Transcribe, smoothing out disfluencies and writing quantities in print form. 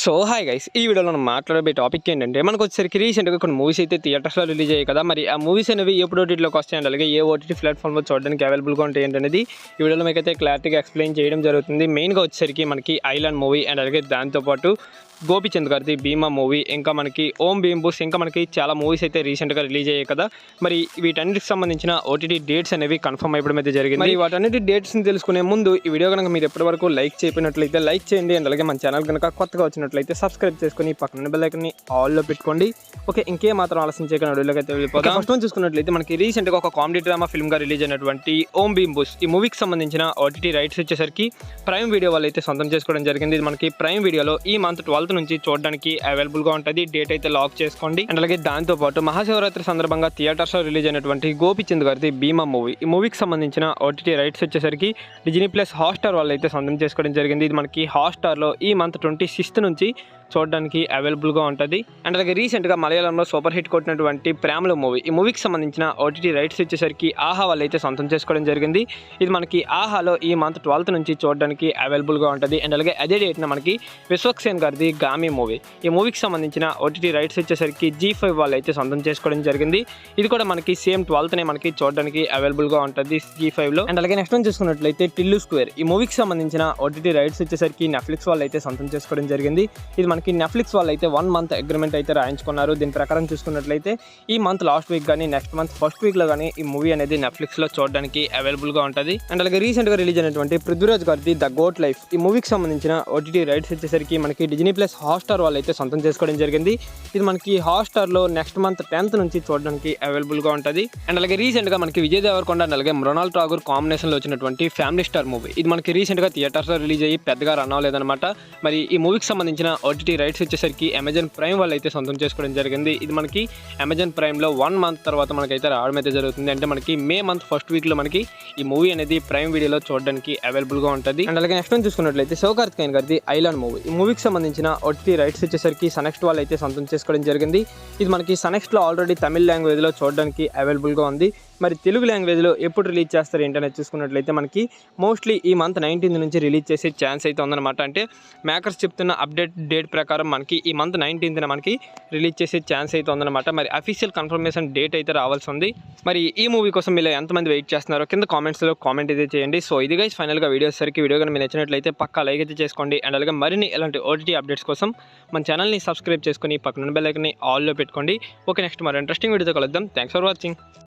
So hi guys, ఈ వీడియోలో మనం మాట్లాడే టాపిక్ ఏంటంటే మనకు వచ్చేసరికి రీసెంట్గా కొన్ని మూవీస్ అయితే థియేటర్స్లో రిలీజ్ అయ్యాయి కదా. మరి ఆ మూవీస్ అనేవి ఎప్పుడు ఓటీటీలోకి వస్తాయండి, అలాగే ఏ ఓటీటీ ప్లాట్ఫామ్లో చూడడానికి అవైలబుల్గా ఉంటాయి ఏంటనేది ఈ వీడియోలో మీకు అయితే క్లారిటీగా ఎక్స్ప్లెయిన్ చేయడం జరుగుతుంది. మెయిన్గా వచ్చేసరికి మనకి ఐలాండ్ మూవీ అండ్ అలాగే దాంతోపాటు గోపిచంద్ గారిది భీమా మూవీ, ఇంకా మనకి ఓం భీమ్ బుస్, ఇంకా మనకి చాలా మూవీస్ అయితే రీసెంట్గా రిలీజ్ అయ్యాయి కదా. మరి వీటన్నిటికి సంబంధించిన ఓటీటీ డేట్స్ అనేవి కన్ఫర్మ్ అయిపోవడం అయితే జరిగింది. మరి వాటన్నిటి డేట్స్ని తెలుసుకునే ముందు ఈ వీడియో కనుక మీరు ఎప్పటి వరకు లైక్ చేయనట్లయితే లైక్ చేయండి, అండ్ అలాగే మన ఛానల్ కనుక కొత్తగా వచ్చినట్లయితే సబ్స్క్రైబ్ చేసుకుని పక్కన బెల్ ఐకాన్ని ఆల్లో పెట్టుకోండి. ఓకే, ఇంకే మాత్రం ఆలస్యం చేయకుండా వీడియోలోకి అయితే వెళ్ళిపోతాం. ఫస్ట్ వన్ చూసుకున్నట్లయితే మనకి రీసెంట్గా ఒక కామెడీ డ్రామా ఫిల్మ్గా రిలీజ్ అయినటువంటి ఓం భీమ్ బుస్, ఈ మూవీకి సంబంధించిన ఓటీటీ రైట్స్ వచ్చేసరికి ప్రైమ్ వీడియో వాళ్ళు అయితే సొంతం చేసుకోవడం జరిగింది. ఇది మనకి ప్రైమ్ వీడియోలో ఈ మంత్ 12th నుంచి చూడడానికి అవైలబుల్గా ఉంటుంది. డేట్ అయితే లాక్ చేసుకోండి. అండ్ అలాగే దాంతోపాటు మహాశివరాత్రి సందర్భంగా థియేటర్స్లో రిలీజ్ అయినటువంటి గోపిచంద్ గారిది భీమా మూవీ, ఈ మూవీకి సంబంధించిన ఓటీటీ రైట్స్ వచ్చేసరికి డిజ్నీ ప్లస్ హాట్స్టార్ వాళ్ళు అయితే సొంతం చేసుకోవడం జరిగింది. ఇది మనకి హాట్స్టార్లో ఈ మంత్ 26th నుంచి చూడడానికి అవైలబుల్గా ఉంటుంది. అండ్ అలాగే రీసెంట్గా మలయాళంలో సూపర్ హిట్ కొట్టినటువంటి ప్రేమలో మూవీ, ఈ మూవీకి సంబంధించిన ఓటీటీ రైట్స్ వచ్చేసరికి ఆహా వాళ్ళు అయితే సొంతం చేసుకోవడం జరిగింది. ఇది మనకి ఆహాలో ఈ మంత్ 12th నుంచి చూడడానికి అవైలబుల్గా ఉంటుంది. అండ్ అలాగే అదే డేట్న మనకి విశ్వక్సేన్ గారిది గామి మూవీ, ఈ మూవీకి సంబంధించిన ఓటీటీ రైట్స్ వచ్చేసరికి G5 వాళ్ళు అయితే సొంతం చేసుకోవడం జరిగింది. ఇది కూడా మనకి సేమ్ 12th మనకి చూడడానికి అవైలబుల్గా ఉంటుంది G5లో. అండ్ అలాగే నెక్స్ట్ వన్ చూసుకున్నట్లయితే టిల్లు స్క్వేర్, ఈ మూవీకి సంబంధించిన ఓటీటీ రైట్స్ వచ్చేసరికి నెట్ఫ్లిక్స్ వాళ్ళు అయితే సొంతం చేసుకోవడం జరిగింది. ఇది మనకి నెట్ఫ్లిక్స్ వాళ్ళు అయితే 1 month అగ్రిమెంట్ అయితే రాయించుకున్నారు. దీని ప్రకారం చూసుకున్నట్లయితే ఈ మంత్ లాస్ట్ వీక్ కానీ నెక్స్ట్ మంత్ ఫస్ట్ వీక్లో కానీ ఈ మూవీ అనేది నెట్ఫ్లిక్స్లో చూడడానికి అవైలబుల్గా ఉంటుంది. అండ్ అలాగే రీసెంట్గా రిలీజ్ అయినటువంటి పృథ్వీరాజ్ గారిది ద గోట్ లైఫ్, ఈ మూవీకి సంబంధించిన ఓటీటీ రైట్స్ వచ్చేసరికి మనకి డిజ్నీ ప్లస్ హాట్స్టార్ వాళ్ళు అయితే సొంతం చేసుకోవడం జరిగింది. ఇది మనకి హాట్స్టార్లో నెక్స్ట్ మంత్ 10th నుంచి చూడడానికి అవైలబుల్గా ఉంటుంది. అండ్ అలాగే రీసెంట్గా మనకి విజయ్ దేవరకొండ అండ్ అలాగే మృణాల్ ఠాగూర్ కాంబినేషన్లో వచ్చినటువంటి ఫ్యామిలీ స్టార్ మూవీ, ఇది మనకి రీసెంట్గా థియేటర్స్లో రిలీజ్ అయ్యి పెద్దగా రన్ అవ్వలేదన్నమాట. మరి ఈ మూవీకి సంబంధించిన ఓటీటీ రైట్స్ వచ్చేసరికి అమెజాన్ ప్రైమ్ వాళ్ళు అయితే సొంతం చేసుకోవడం జరిగింది. ఇది మనకి అమెజాన్ ప్రైమ్లో 1 month తర్వాత మనకైతే రావడం అయితే జరుగుతుంది. అంటే మనకి మే మంత్ ఫస్ట్ వీక్లో మనకి ఈ మూవీ అనేది ప్రైమ్ వీడియోలో చూడడానికి అవైలబుల్గా ఉంటుంది. అండ్ అలాగే నెక్స్ట్ చూసుకున్నట్లయితే శివకార్తికేయన్ గారిది ఐలాండ్ మూవీ, ఈ మూవీకి సంబంధించిన ఓటీటీ రైట్స్ వచ్చేసరికి సనెక్స్ట్ వాళ్ళు అయితే సొంతం చేసుకోవడం జరిగింది. ఇది మనకి సనెక్స్ట్లో ఆల్రెడీ తమిళ లాంగ్వేజ్లో చూడడానికి అవైలబుల్గా ఉంది. మరి తెలుగు లాంగ్వేజ్లో ఎప్పుడు రిలీజ్ చేస్తారు ఏంటనేది చూసుకున్నట్లయితే మనకి మోస్ట్లీ ఈ మంత్ 19th నుంచి రిలీజ్ చేసే ఛాన్స్ అయితే ఉందన్నమాట. అంటే మేకర్స్ చెప్తున్న అప్డేట్ డేట్ ప్రకారం మనకి ఈ మంత్ 19th మనకి రిలీజ్ చేసే ఛాన్స్ అయితే ఉందన్నమాట. మరి అఫీషియల్ కన్ఫర్మేషన్ డేట్ అయితే రావాల్సి ఉంది. మరి ఈ మూవీ కోసం మీరు ఎంతమంది వెయిట్ చేస్తున్నారో కింద కామెంట్స్లో కామెంట్ అయితే చేయండి. సో ఇది గైస్ ఫైనల్గా వీడియో కనుక మీరు నచ్చినట్లయితే పక్కా లైక్ అయితే చేసుకోండి. అండ్ అలాగే మరిన్ని ఇలాంటి ఓటీటీ అప్డేట్స్ కోసం మన ఛానల్ని సబ్స్క్రైబ్ చేసుకొని పక్కన బెల్ ఐకాన్ని ఆల్లో పెట్టుకోండి. ఓకే, నెక్స్ట్ మరి ఇంట్రెస్టింగ్ వీడియోతో కలుద్దాం. Thanks for watching.